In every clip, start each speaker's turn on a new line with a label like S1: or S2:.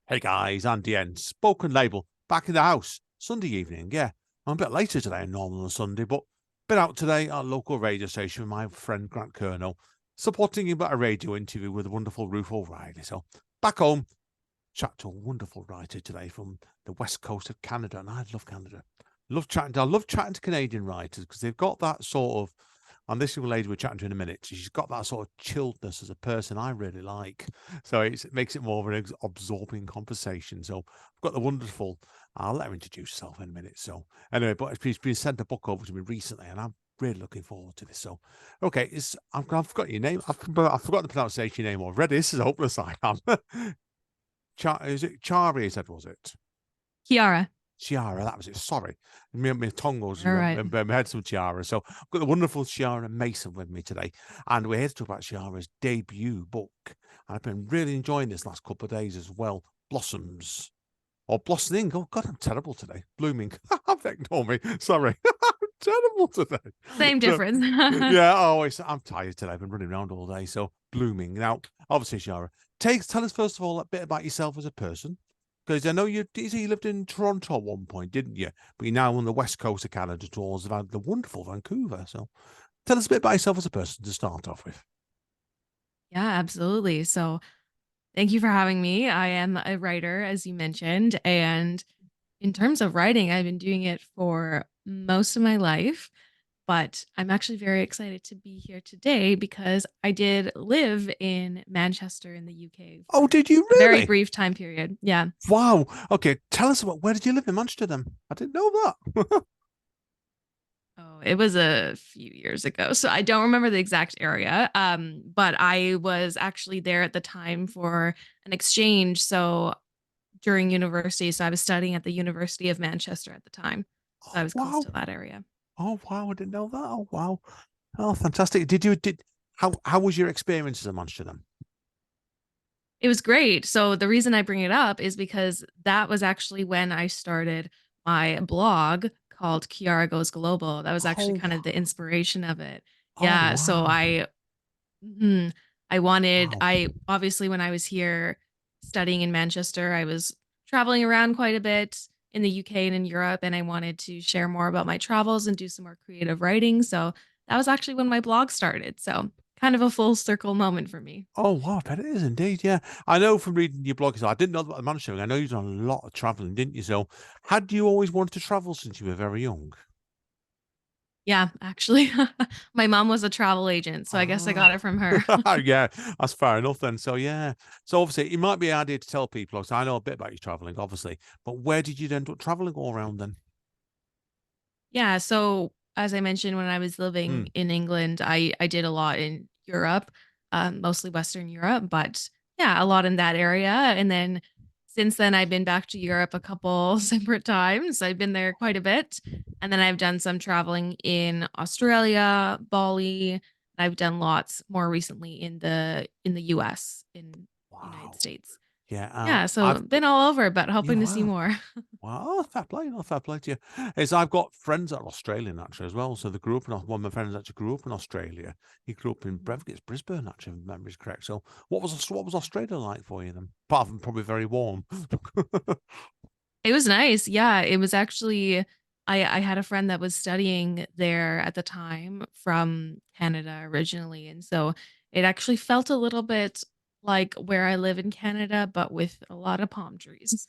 S1: Hey guys, Andy N. Spoken Label, back in the house. Sunday evening, yeah. I'm a bit later today than normal on a Sunday, but been out today at a local radio station with my friend Grant Colonel, supporting him about a radio interview with the wonderful Ruth O'Reilly. So back home, chat to a wonderful writer today from the west coast of Canada, and I love Canada. I love chatting to Canadian writers because they've got that sort of, and this young lady we're chatting to in a minute, she's got that sort of chilledness as a person I really like. So it makes it more of an absorbing conversation. So I've got the wonderful, I'll let her introduce herself in a minute. So anyway, but she's been sent a book over to me recently, and I'm really looking forward to this. So, okay, I've forgotten your name. I've forgotten the pronunciation of your name already. This is hopeless. I am. Is it Chari? Was it?
S2: Chiara.
S1: Chiara, that was it. Sorry. My tongue was
S2: All right.
S1: my head some Chiara. So I've got the wonderful Chiara Mason with me today. And we're here to talk about Chiara's debut book. And I've been really enjoying this last couple of days as well. Blossoms. Or blossoming. Oh God, I'm terrible today. Blooming. Ignore me. Sorry. I'm terrible today.
S2: Same
S1: So,
S2: difference.
S1: yeah, I'm tired today. I've been running around all day. So blooming. Now, obviously, Chiara, tell us first of all a bit about yourself as a person. Because I know you lived in Toronto at one point, didn't you? But you're now on the west coast of Canada towards the wonderful Vancouver. So tell us a bit about yourself as a person to start off with.
S2: Yeah, absolutely. So thank you for having me. I am a writer, as you mentioned. And in terms of writing, I've been doing it for most of my life. But I'm actually very excited to be here today because I did live in Manchester in the UK
S1: Oh,
S2: for
S1: did you
S2: a very
S1: really?
S2: brief time period. Yeah.
S1: Wow. Okay, tell us about where did you live in Manchester then? I didn't know that.
S2: Oh, it was a few years ago. So I don't remember the exact area. But I was actually there at the time for an exchange. So during university. So I was studying at the University of Manchester at the time. So I
S1: Oh
S2: was close
S1: wow.
S2: to that area.
S1: Oh wow, I didn't know that. Oh wow. Oh, fantastic. Did how was your experience as a Manchester then?
S2: It was great. So the reason I bring it up is because that was actually when I started my blog called Chiara Goes Global. That was actually
S1: Oh,
S2: kind of the inspiration of it.
S1: oh
S2: Yeah. So
S1: wow.
S2: mhm,
S1: Wow.
S2: I obviously, when I was here studying in Manchester, I was traveling around quite a bit in the UK and in Europe, and I wanted to share more about my travels and do some more creative writing. So that was actually when my blog started. So kind of a full circle moment for me.
S1: Oh wow, I bet it is indeed. Yeah, I know from reading your blog. So I didn't know about the Manchester thing. I know you've done a lot of traveling, didn't you? So, had you always wanted to travel since you were very young?
S2: Yeah, actually, my mom was a travel agent, so I guess I got it
S1: Ah,
S2: from her.
S1: yeah, that's fair enough then. So yeah, so obviously it might be an idea to tell people. So I know a bit about your traveling, obviously, but where did you end up traveling all around then?
S2: Yeah, so as I mentioned, when I was
S1: Hmm.
S2: living in England, I did a lot in Europe, mostly Western Europe, but yeah, a lot in that area. And then since then, I've been back to Europe a couple separate times. I've been there quite a bit, and then I've done some traveling in Australia, Bali. I've done lots more recently in the US in United
S1: Wow.
S2: States.
S1: Yeah,
S2: Yeah, so
S1: I've
S2: been all over, but
S1: you
S2: hoping to see
S1: have.
S2: more.
S1: Wow, oh, fair play, no fair play to you. Is I've got friends that are Australian actually as well. So they grew up in one of my friends actually grew up in Australia. He grew up in
S2: Mhm.
S1: It's Brisbane actually, if memory is correct. So what was Australia like for you then? Apart from probably very warm.
S2: It was nice. Yeah, it was actually I had a friend that was studying there at the time from Canada originally, and so it actually felt a little bit like where I live in Canada, but with a lot of palm trees.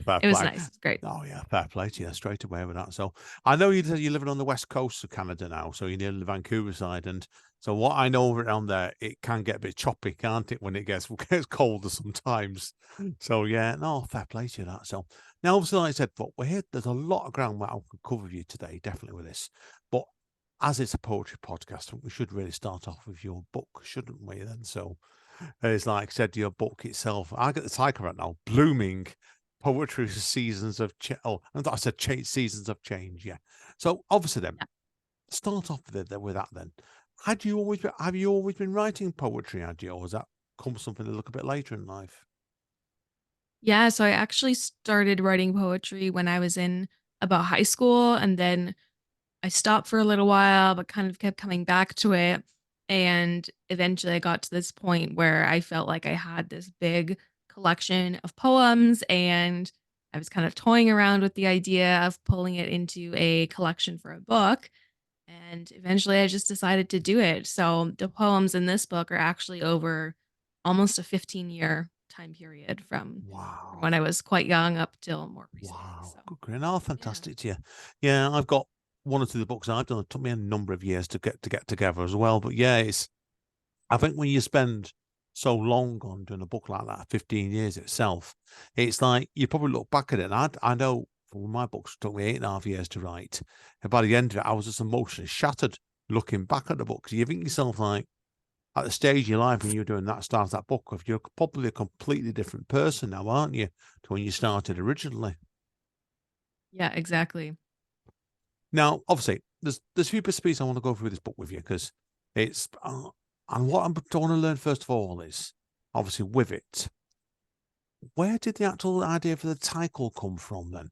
S1: Fair
S2: It was
S1: play.
S2: nice. It's great.
S1: Oh yeah, fair play to you. Straight away with that. So I know you're living on the west coast of Canada now, so you're near the Vancouver side, and so what I know around there, it can get a bit choppy, can't it, when it gets colder sometimes. So yeah, no, fair play to you that. So now, obviously, like I said, but we're here. There's a lot of ground that I could cover with you today, definitely with this. But as it's a poetry podcast, we should really start off with your book, shouldn't we? Then, so it's like I said, your book itself. I get the title right now, blooming poetry seasons of oh, I said seasons of change. Yeah. So obviously, then start off with that. Then, have you always been writing poetry? Had you, or has that come something to look a bit later in life?
S2: Yeah, so I actually started writing poetry when I was in about high school, and then I stopped for a little while, but kind of kept coming back to it. And eventually I got to this point where I felt like I had this big collection of poems, and I was kind of toying around with the idea of pulling it into a collection for a book. And eventually I just decided to do it. So the poems in this book are actually over almost a 15-year time period from
S1: Wow.
S2: when I was quite young up till more recently.
S1: Wow.
S2: So
S1: Good grill. Oh,
S2: yeah.
S1: fantastic. Yeah. Yeah. I've got one or two of the books I've done. It took me a number of years to get together as well. But yeah, I think when you spend so long on doing a book like that, 15 years itself, it's like you probably look back at it. And I know for one of my books, it took me 8.5 years to write. And by the end of it, I was just emotionally shattered looking back at the book. 'Cause you think yourself like, at the stage of your life when you're doing that, start that book, of you're probably a completely different person now, aren't you, to when you started originally?
S2: Yeah, exactly.
S1: Now, obviously, there's a few bits and pieces I want to go through this book with you because it's and what I want to learn first of all is obviously with it, where did the actual idea for the title come from then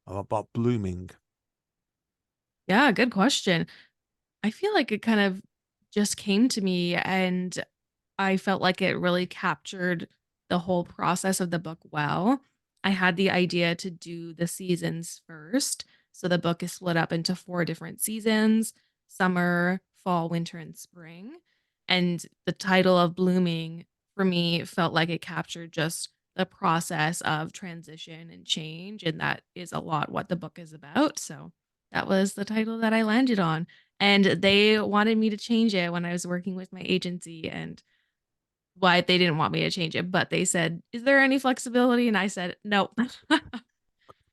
S1: about blooming?
S2: Yeah, good question. I feel like it kind of just came to me, and I felt like it really captured the whole process of the book well. I had the idea to do the seasons first. So the book is split up into four different seasons: summer, fall, winter, and spring. And the title of Blooming for me felt like it captured just the process of transition and change. And that is a lot what the book is about. So that was the title that I landed on. And they wanted me to change it when I was working with my agency, and why they didn't want me to change it, but they said, "Is there any flexibility?" And I said, "Nope."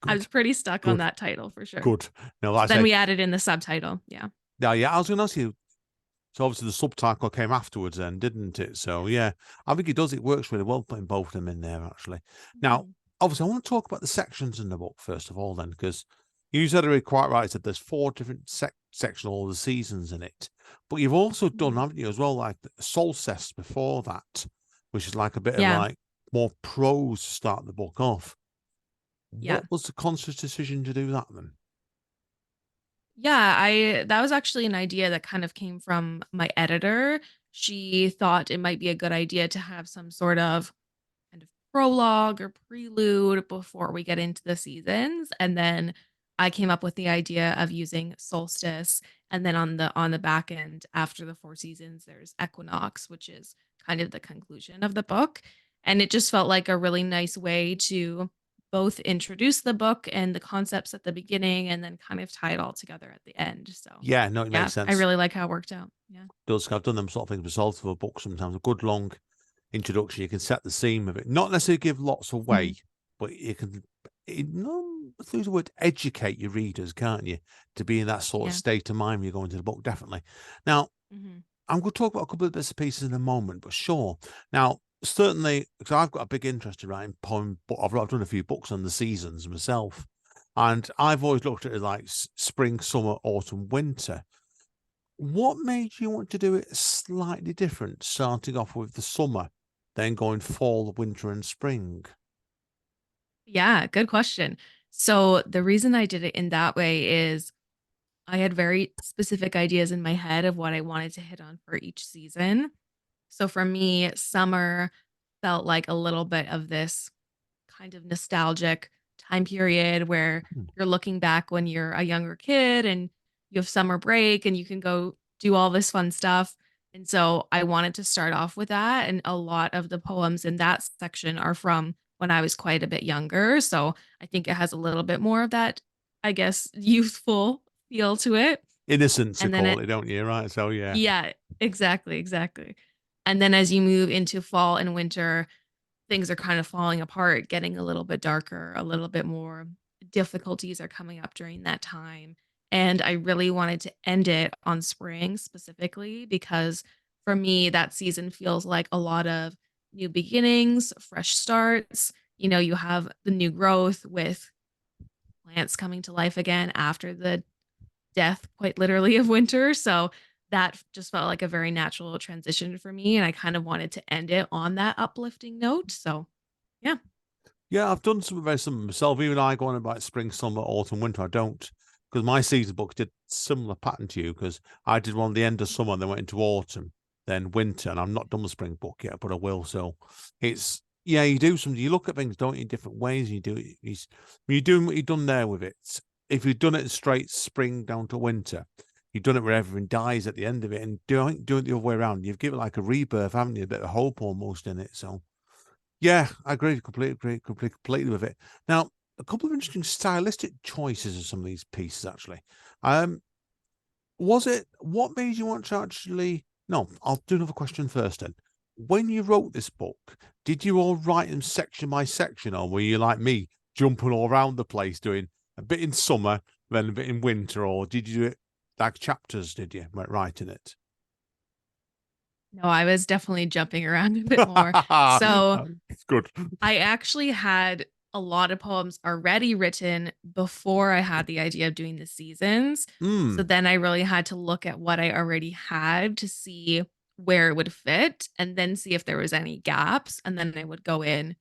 S2: I was
S1: Good,
S2: pretty stuck on
S1: good,
S2: that title for sure.
S1: good. No, like
S2: So
S1: I
S2: then
S1: say,
S2: we added in the subtitle. Yeah.
S1: yeah, yeah. I was going to ask you. So obviously the subtitle came afterwards, then, didn't it? So
S2: Yeah.
S1: yeah, I think it does. It works really well putting both of them in there, actually. Now,
S2: Mhm.
S1: obviously, I want to talk about the sections in the book first of all, then, because you said it quite right. That there's four different sections, all the seasons in it, but you've also done,
S2: Mhm.
S1: haven't you, as well, like the solstice before that, which is like a bit of
S2: Yeah.
S1: like more prose to start the book off.
S2: Yeah.
S1: What was the conscious decision to do that then?
S2: Yeah, I that was actually an idea that kind of came from my editor. She thought it might be a good idea to have some sort of kind of prologue or prelude before we get into the seasons, and then I came up with the idea of using solstice, and then on the back end after the four seasons there's equinox, which is kind of the conclusion of the book. And it just felt like a really nice way to both introduce the book and the concepts at the beginning, and then kind of tie it all together at the end. So
S1: Yeah, no, it
S2: yeah,
S1: makes
S2: I
S1: sense.
S2: really like how it worked out. Yeah.
S1: Does. I've done them sort of things myself for a book sometimes. A good long introduction, you can set the scene with it. Not necessarily give lots away,
S2: Mhm.
S1: but you can, no, through the word, educate your readers, can't you? To be in that sort of
S2: Yeah.
S1: state of mind when you go into the book, definitely. Now,
S2: Mhm.
S1: I'm going to talk about a couple of bits and pieces in a moment, but sure. Now, certainly, because I've got a big interest in writing poem, but I've done a few books on the seasons myself. And I've always looked at it like spring, summer, autumn, winter. What made you want to do it slightly different, starting off with the summer, then going fall, winter, and spring?
S2: Yeah, good question. So the reason I did it in that way is I had very specific ideas in my head of what I wanted to hit on for each season. So for me, summer felt like a little bit of this kind of nostalgic time period where
S1: Hmm.
S2: you're looking back when you're a younger kid and you have summer break and you can go do all this fun stuff. And so I wanted to start off with that. And a lot of the poems in that section are from when I was quite a bit younger. So I think it has a little bit more of that, I guess, youthful feel to it.
S1: Innocence, you
S2: And then
S1: call
S2: it,
S1: it, don't you? Right. So, yeah.
S2: yeah, exactly, exactly. And then as you move into fall and winter, things are kind of falling apart, getting a little bit darker, a little bit more difficulties are coming up during that time. And I really wanted to end it on spring specifically because for me, that season feels like a lot of new beginnings, fresh starts. You know, you have the new growth with plants coming to life again after the death, quite literally, of winter. So that just felt like a very natural transition for me. And I kind of wanted to end it on that uplifting note. So, yeah.
S1: Yeah, I've done some very similar myself. Even I go on about spring, summer, autumn, winter. I don't, because my season books did similar pattern to you, because I did one at the end of summer, then went into autumn, then winter, and I'm not done the spring book yet, but I will. So it's Yeah, you do something. You look at things, don't you, in different ways. And you do it. When you're doing what you've done there with it, if you've done it in straight spring down to winter, you've done it where everything dies at the end of it, and doing it the other way around, you've given it like a rebirth, haven't you? A bit of hope almost in it. So yeah, I agree completely with it. Now, a couple of interesting stylistic choices of some of these pieces, actually. Um, was it what made you want to actually? No, I'll do another question first. Then, when you wrote this book, did you all write them section by section, or were you like me, jumping all around the place, doing a bit in summer, then a bit in winter, or did you do it like chapters? Did you writing it?
S2: No, I was definitely jumping around a bit more. So
S1: It's good.
S2: I actually had a lot of poems already written before I had the idea of doing the seasons. So
S1: Hmm.
S2: then I really had to look at what I already had to see where it would fit and then see if there was any gaps. And then I would go in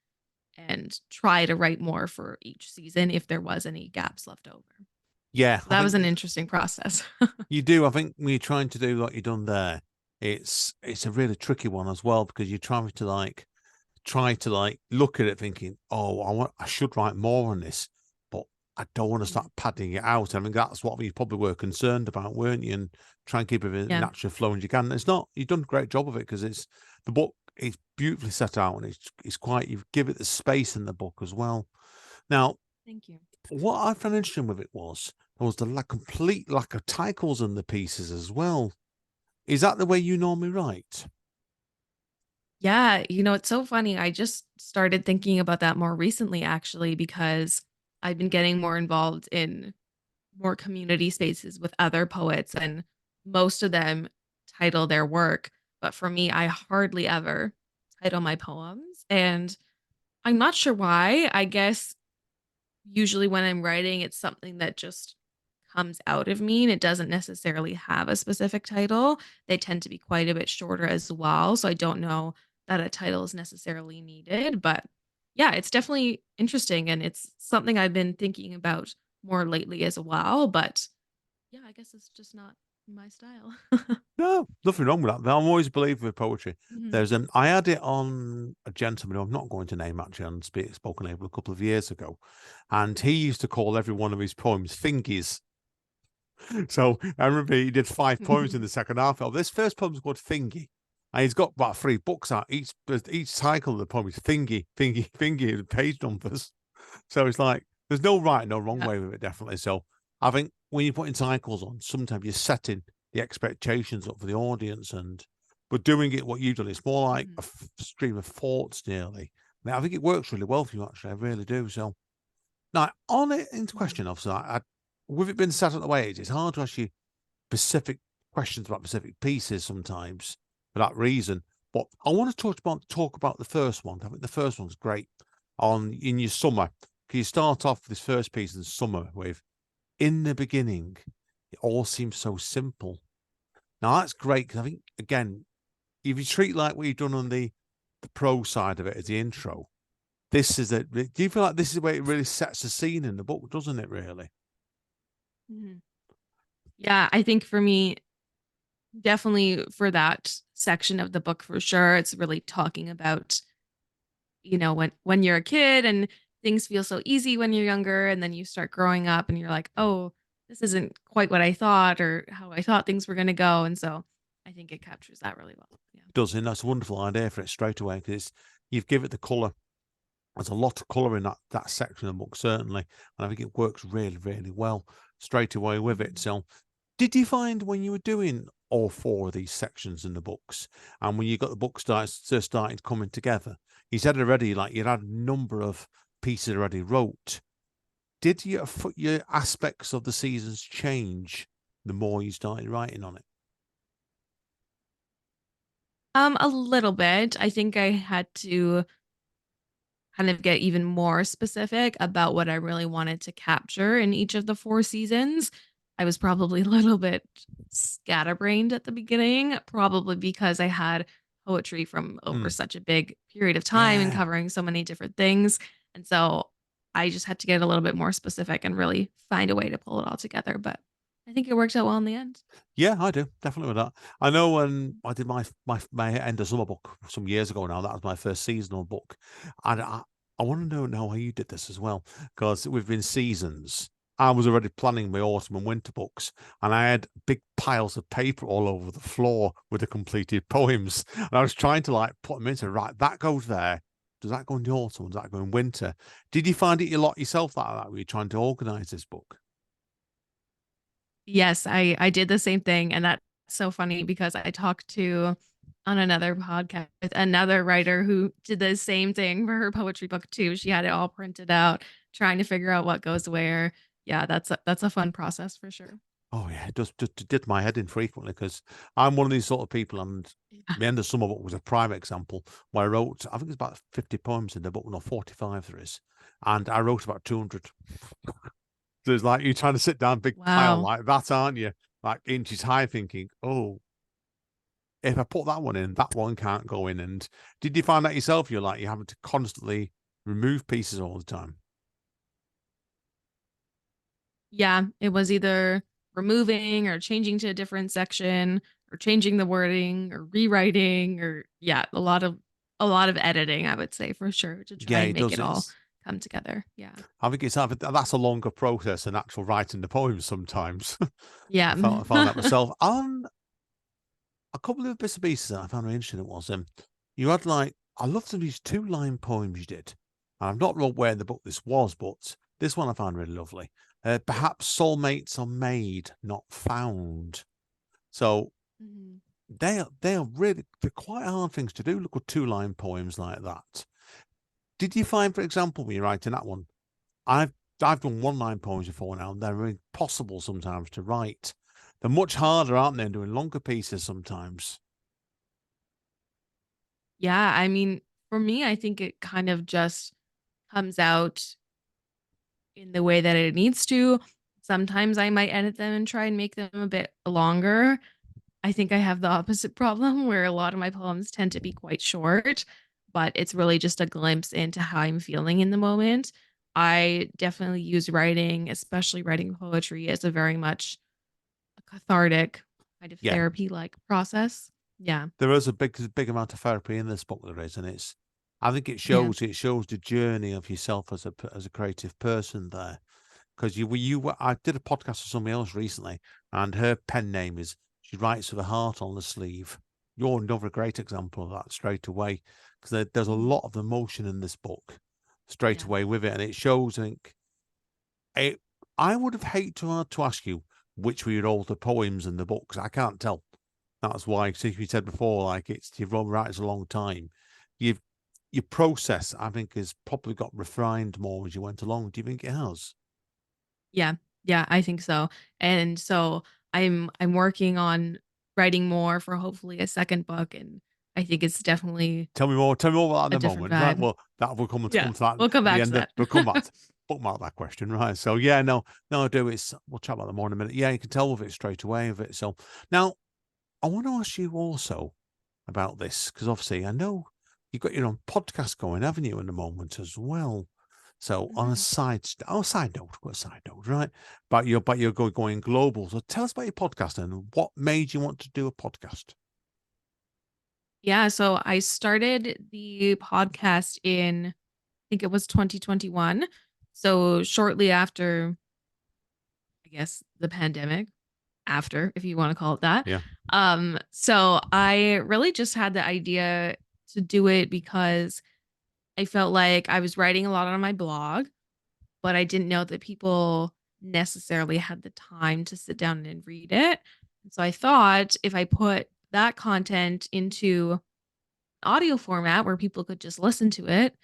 S2: and try to write more for each season if there was any gaps left over.
S1: Yeah,
S2: So
S1: I
S2: that was
S1: think
S2: an interesting process.
S1: you do. I think when you're trying to do what you've done there, it's a really tricky one as well because you're try to look at it thinking, oh, I should write more on this, but I don't want to
S2: Mhm.
S1: start padding it out. I mean, that's what you probably were concerned about, weren't you? And try and keep it as
S2: Yeah.
S1: natural flow as you can. And it's not. You've done a great job of it because it's the book is beautifully set out and it's quite. You give it the space in the book as well. Now,
S2: Thank you.
S1: what I found interesting with it was there was the complete lack of titles in the pieces as well. Is that the way you normally write?
S2: Yeah, it's so funny. I just started thinking about that more recently, actually, because I've been getting more involved in more community spaces with other poets, and most of them title their work. But for me, I hardly ever title my poems. And I'm not sure why. I guess usually when I'm writing, it's something that just comes out of me and it doesn't necessarily have a specific title. They tend to be quite a bit shorter as well. So I don't know that a title is necessarily needed. But yeah, it's definitely interesting. And it's something I've been thinking about more lately as well. But yeah, I guess it's just not my style.
S1: No, nothing wrong with that. I'm always believed with poetry.
S2: Mhm.
S1: There's I had it on a gentleman who I'm not going to name actually on Spoken Label a couple of years ago, and he used to call every one of his poems fingies. So I remember he did 5 poems in the second half. Of this first poem's called Fingy, and he's got about 3 books out. Each cycle of the poem is Fingy, Fingy, Fingy, the page numbers. So it's like there's no right, no wrong
S2: Yeah.
S1: way with it, definitely. So I think when you're putting cycles on, sometimes you're setting the expectations up for the audience, and but doing it what you've done, it's more like a
S2: Mhm.
S1: stream of thoughts nearly. Now, I think it works really well for you, actually. I really do. So now on it into
S2: Mhm.
S1: question, obviously, with it being set up the way it is, it's hard to ask you specific questions about specific pieces sometimes for that reason. But I want to talk about the first one. I think the first one's great. On in your summer, can you start off this first piece in summer with "In the beginning, it all seems so simple." Now that's great because I think again, if you treat like what you've done on the pro side of it as the intro, this is it. Do you feel like this is where it really sets the scene in the book, doesn't it? Really?
S2: Mhm. Yeah, I think for me, definitely for that section of the book for sure, it's really talking about, when you're a kid and things feel so easy when you're younger and then you start growing up and you're like, "Oh, this isn't quite what I thought or how I thought things were gonna go." And so I think it captures that really well. Yeah.
S1: It does, and that's a wonderful idea for it straight away because you've given it the colour. There's a lot of colour in that section of the book, certainly, and I think it works really, really well straight away with it.
S2: Mhm.
S1: So, did you find when you were doing all 4 of these sections in the books, and when you got the book started coming together, you said already like you had a number of pieces already wrote. Did your aspects of the seasons change the more you started writing on it?
S2: A little bit. I think I had to kind of get even more specific about what I really wanted to capture in each of the 4 seasons. I was probably a little bit scatterbrained at the beginning, probably because I had poetry from over
S1: Mm,
S2: such a big period of time and
S1: yeah.
S2: covering so many different things. And so I just had to get a little bit more specific and really find a way to pull it all together. But I think it worked out well in the end.
S1: Yeah, I do. Definitely with that. I know when I did my end of summer book some years ago now, that was my first seasonal book. And I want to know how you did this as well, because we've been seasons. I was already planning my autumn and winter books, and I had big piles of paper all over the floor with the completed poems. And I was trying to like put them into, right, that goes there. Does that go in the autumn? Does that go in winter? Did you find it a lot yourself like that? Were you trying to organize this book?
S2: Yes, I did the same thing, and that's so funny because I talked to on another podcast with another writer who did the same thing for her poetry book too. She had it all printed out, trying to figure out what goes where. Yeah, that's a fun process for sure.
S1: Oh yeah, it does just did my head in frequently because I'm one of these sort of people, and
S2: Yeah.
S1: the end of summer book was a prime example where I wrote, I think it's about 50 poems in the book, no 45 there is, and I wrote about 200. So it's like you're trying to sit down big pile
S2: Wow.
S1: like that, aren't you? Like inches high, thinking, oh, if I put that one in, that one can't go in. And did you find that yourself? You're having to constantly remove pieces all the time.
S2: Yeah, it was either removing or changing to a different section or changing the wording or rewriting or yeah, a lot of editing, I would say for sure to try
S1: Yeah,
S2: and
S1: it
S2: make
S1: does.
S2: it all
S1: It's
S2: come together. Yeah.
S1: I think that's a longer process than actual writing the poems sometimes.
S2: Yeah.
S1: I found that myself. A couple of bits and pieces that I found really interesting. It was you had like I loved some of these 2-line poems you did. And I've not wrote where in the book this was, but this one I found really lovely. Perhaps soulmates are made, not found. So
S2: Mhm.
S1: they're really they're quite hard things to do. Look at 2-line poems like that. Did you find, for example, when you're writing that one, I've I've done 1-line poems before now, and they're impossible sometimes to write. They're much harder, aren't they, than doing longer pieces sometimes.
S2: Yeah, I mean, for me, I think it kind of just comes out in the way that it needs to. Sometimes I might edit them and try and make them a bit longer. I think I have the opposite problem where a lot of my poems tend to be quite short, but it's really just a glimpse into how I'm feeling in the moment. I definitely use writing, especially writing poetry, as a very much a cathartic kind of
S1: Yeah,
S2: therapy like process. Yeah.
S1: there is a big amount of therapy in this book. There is, and I think
S2: Yeah.
S1: it shows the journey of yourself as a creative person there. Because I did a podcast with somebody else recently, and her pen name is she writes with a heart on the sleeve. You're another great example of that straight away, because there's a
S2: Mhm.
S1: lot of emotion in this book straight
S2: Yeah.
S1: away with it, and it shows. I think it, I would have hated to ask you which were your older poems in the book because I can't tell. That's why, see, you said before, like you've run writers a long time. You've your process, I think, has probably got refined more as you went along. Do you think it has?
S2: Yeah. Yeah, I think so. And so I'm working on writing more for hopefully a second book and I think it's definitely
S1: Tell me more. Tell me more about that
S2: a
S1: in a
S2: different
S1: moment, right?
S2: vibe.
S1: Well, that will come to
S2: Yeah.
S1: come to that
S2: We'll come
S1: at the
S2: back to
S1: end of.
S2: that.
S1: We'll come back to bookmark that question, right? So yeah, no, I do. It's we'll chat about that more in a minute. Yeah, you can tell with it straight away of it. So now I want to ask you also about this because obviously I know you've got your own podcast going, haven't you, in the moment as well. So on a
S2: Mhm.
S1: side note, what side note, right? But you're going global. So tell us about your podcast and what made you want to do a podcast.
S2: Yeah, so I started the podcast in I think it was 2021. So shortly after, I guess, the pandemic, after, if you want to call it that.
S1: Yeah.
S2: So I really just had the idea to do it because I felt like I was writing a lot on my blog, but I didn't know that people necessarily had the time to sit down and read it. And so I thought if I put that content into audio format where people could just listen to it,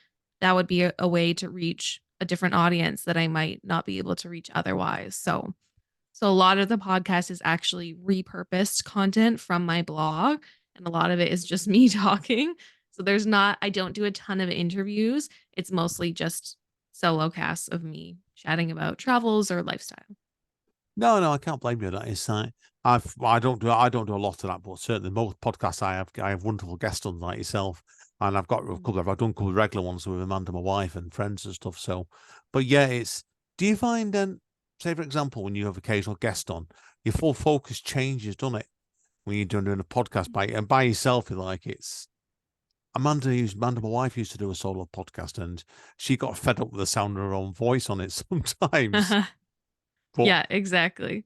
S2: that would be a way to reach a different audience that I might not be able to reach otherwise. So a lot of the podcast is actually repurposed content from my blog, and a lot of it is just me talking. So there's not I don't do a ton of interviews. It's mostly just solo casts of me chatting about travels or lifestyle.
S1: No, I can't blame you. That is like I don't do a lot of that, but certainly most podcasts I have wonderful guests on like yourself, and
S2: Mhm.
S1: I've done a couple of regular ones with Amanda, my wife, and friends and stuff. So, but yeah, it's do you find then say for example when you have occasional guest on, your full focus changes, doesn't it? When you're doing a podcast by yourself, like it's Amanda, my wife, used to do a solo podcast, and she got fed up with the sound of her own voice on it sometimes. But
S2: Yeah, exactly.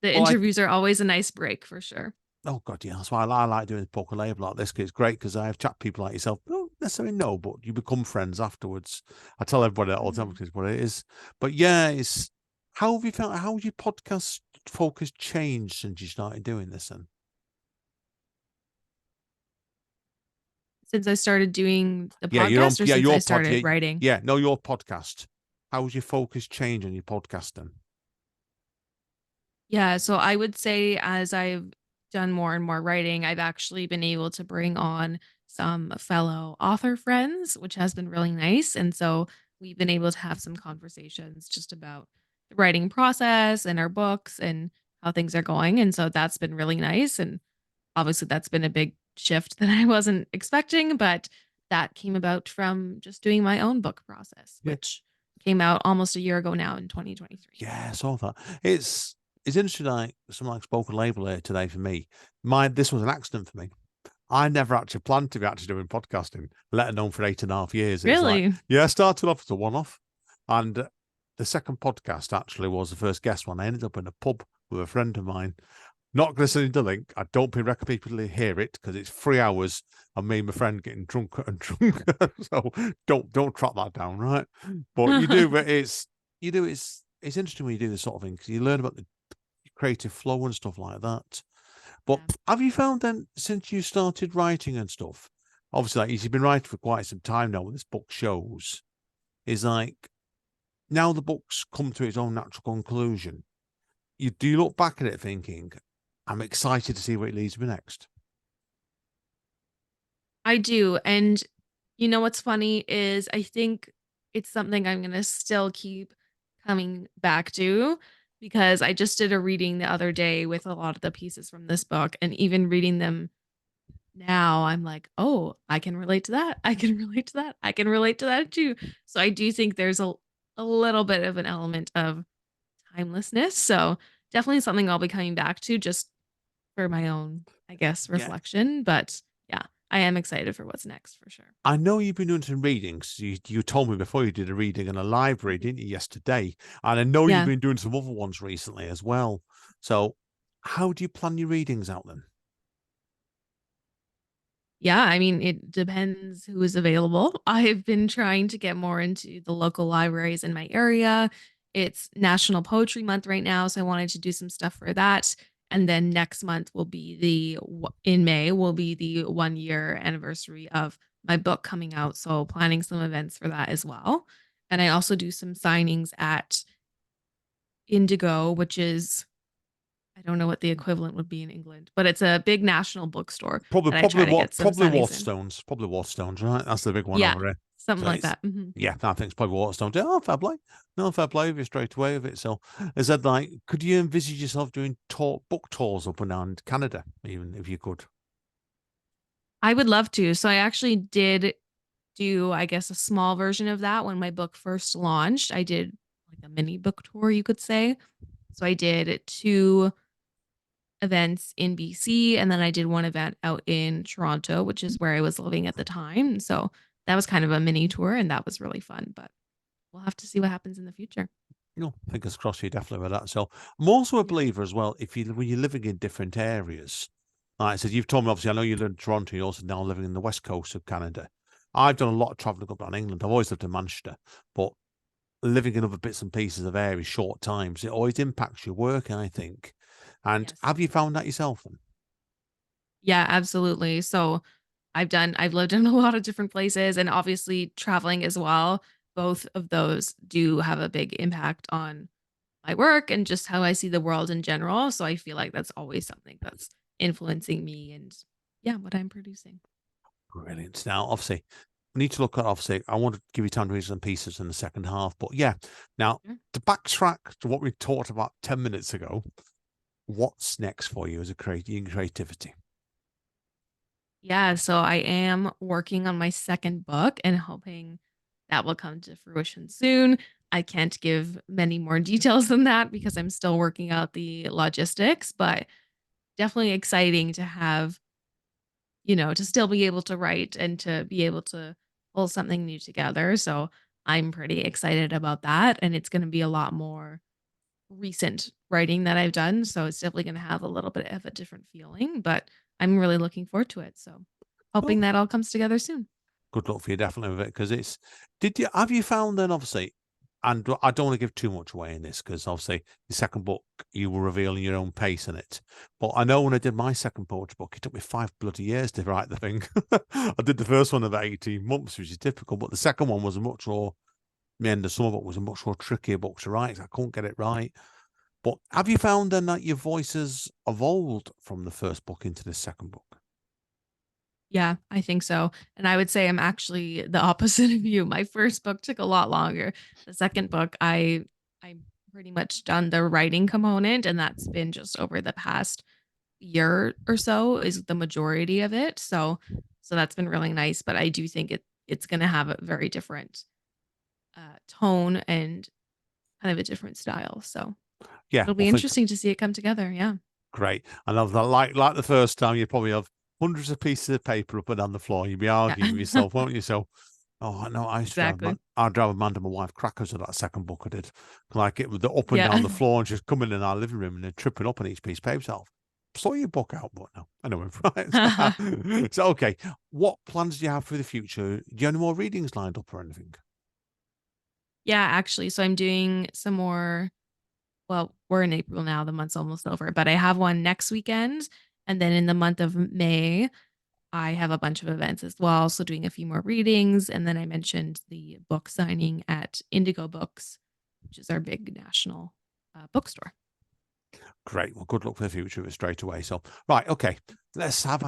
S2: The
S1: but I
S2: interviews are always a nice break for sure.
S1: oh god, yeah, that's why I like doing a poker label like this. 'Cause it's great because I have chat people like yourself. Don't necessarily know, but you become friends afterwards. I tell everybody that all the time
S2: Mhm.
S1: because what it is. But yeah, it's how have you found how has your podcast focus changed since you started doing this? And
S2: Since I started doing the
S1: yeah, you're on.
S2: podcast or
S1: Yeah,
S2: since I
S1: your pod.
S2: started
S1: Yeah,
S2: writing?
S1: yeah. No, your podcast. How's your focus changed on your podcasting?
S2: Yeah, so I would say as I've done more and more writing, I've actually been able to bring on some fellow author friends, which has been really nice. And so we've been able to have some conversations just about the writing process and our books and how things are going. And so that's been really nice. And obviously, that's been a big shift that I wasn't expecting, but that came about from just doing my own book process,
S1: Yeah,
S2: which came out almost a year ago now in 2023.
S1: yeah. I saw that. It's interesting. Like something like spoken label here today for me. This was an accident for me. I never actually planned to be actually doing podcasting, let alone for 8.5 years. It's like,
S2: Really?
S1: yeah, I started off as a one off. And the second podcast actually was the first guest one. I ended up in a pub with a friend of mine. Not going to send you the link. I don't recommend people to hear it because it's 3 hours of me and my friend getting drunker and drunker. So don't track that down, right? But you do, but it's interesting when you do this sort of thing because you learn about the creative flow and stuff like that. But
S2: Yeah.
S1: have you found then, since you started writing and stuff, obviously, like you've been writing for quite some time now, what this book shows is like now the book's come to its own natural conclusion. You look back at it thinking, I'm excited to see where it leads me next.
S2: I do. And you know what's funny is I think it's something I'm going to still keep coming back to because I just did a reading the other day with a lot of the pieces from this book. And even reading them now, I'm like, oh, I can relate to that. I can relate to that. I can relate to that too. So I do think there's a little bit of an element of timelessness. So definitely something I'll be coming back to just for my own, I guess,
S1: Yeah,
S2: reflection. But yeah, I am excited for what's next for sure.
S1: I know you've been doing some readings. You told me before you did a reading in a library,
S2: Mhm.
S1: didn't you, yesterday? And I know you've
S2: Yeah.
S1: been doing some other ones recently as well. So, how do you plan your readings out then?
S2: Yeah, I mean, it depends who is available. I've been trying to get more into the local libraries in my area. It's National Poetry Month right now, so I wanted to do some stuff for that. And then next month will be in May will be the 1 year anniversary of my book coming out. So planning some events for that as well. And I also do some signings at Indigo, which is I don't know what the equivalent would be in England, but it's a big national bookstore
S1: Probably,
S2: that I try to get some
S1: probably
S2: signings in.
S1: Waterstones. Probably Waterstones, right? That's the big one
S2: Yeah,
S1: over here.
S2: something
S1: So
S2: like
S1: it's,
S2: that. Mhm.
S1: yeah, I think it's probably Waterstones. Yeah, oh, fair play. No, fair play with you straight away with it. So, is that like, could you envisage yourself doing book tours up and down Canada, even if you could?
S2: I would love to. So I actually did do, I guess, a small version of that when my book first launched. I did like a mini book tour, you could say. So I did two events in BC and then I did one event out in Toronto, which is where I was living at the time. So that was kind of a mini tour and that was really fun, but we'll have to see what happens in the future.
S1: No, fingers crossed you definitely with that. So, I'm also a
S2: Yeah.
S1: believer as well. If you when you're living in different areas, like I said, you've told me obviously. I know you live in Toronto. You're also now living in the west coast of Canada. I've done a lot of traveling up around England. I've always lived in Manchester, but living in other bits and pieces of areas, short times, it always impacts your work, I think. And
S2: Yes.
S1: have you found that yourself then?
S2: Yeah, absolutely. So I've lived in a lot of different places and obviously traveling as well. Both of those do have a big impact on my work and just how I see the world in general. So I feel like that's always something that's influencing me and yeah, what I'm producing.
S1: Brilliant. Now, obviously, we need to look at obviously. I want to give you time to read some pieces in the second half, but yeah. Now,
S2: Sure.
S1: to backtrack to what we talked about 10 minutes ago, what's next for you as a in creativity?
S2: Yeah, so I am working on my second book and hoping that will come to fruition soon. I can't give many more details than that because I'm still working out the logistics, but definitely exciting to have, to still be able to write and to be able to pull something new together. So I'm pretty excited about that. And it's going to be a lot more recent writing that I've done. So it's definitely going to have a little bit of a different feeling, but I'm really looking forward to it. So hoping
S1: Well,
S2: that all comes together soon.
S1: good luck for you definitely with it because it's. Have you found then obviously, and I don't want to give too much away in this because obviously the second book you were revealing your own pace in it. But I know when I did my second poetry book, it took me 5 bloody years to write the thing. I did the first one about 18 months, which is typical, but the second one was a much more. Man, the some of it was a much more trickier book to write. I couldn't get it right. But have you found then that your voice has evolved from the first book into the second book?
S2: Yeah, I think so. And I would say I'm actually the opposite of you. My first book took a lot longer. The second book, I pretty much done the writing component, and that's been just over the past year or so is the majority of it. So that's been really nice. But I do think it's gonna have a very different tone and kind of a different style. So
S1: Yeah,
S2: it'll
S1: well,
S2: be interesting to see it come together. Yeah.
S1: great. And of that, like the first time, you probably have hundreds of pieces of paper up and on the floor. You'd be arguing with
S2: Yeah.
S1: yourself, won't you? So, oh, I know.
S2: Exactly.
S1: I'd drive Amanda, my wife, crackers with that second book I did. Like it with the up and
S2: Yeah.
S1: down the floor and just coming in our living room and then tripping up on each piece of paper. So, sort your book out, but no. Anyway, right. So, okay. What plans do you have for the future? Do you have any more readings lined up or anything?
S2: Yeah, actually. So I'm doing some more. Well, we're in April now, the month's almost over, but I have one next weekend. And then in the month of May, I have a bunch of events as well. So doing a few more readings. And then I mentioned the book signing at Indigo Books, which is our big national bookstore.
S1: Great. Well, good luck for the future of it straight away. So, right, okay. Let's have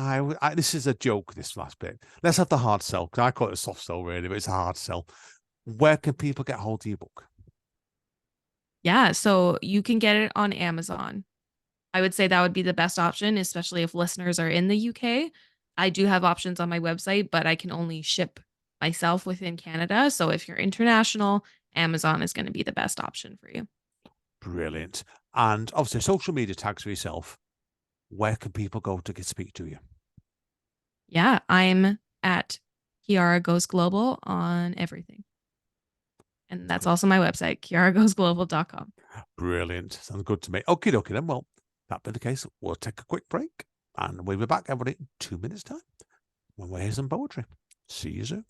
S1: this is a joke, this last bit. Let's have the hard sell, because I call it a soft sell, really, but it's a hard sell. Where can people get hold of your book?
S2: Yeah. So you can get it on Amazon. I would say that would be the best option, especially if listeners are in the UK. I do have options on my website, but I can only ship myself within Canada. So if you're international, Amazon is going to be the best option for you.
S1: Brilliant. And obviously, social media tags for yourself. Where can people go to speak to you?
S2: Yeah, I'm at Chiara Goes Global on everything. And that's also my website, chiaragoesglobal.com.
S1: Brilliant. Sounds good to me. Okay, dokie then. Well, that being the case, we'll take a quick break and we'll be back, everybody, in 2 minutes' time when we hear some poetry. See you soon.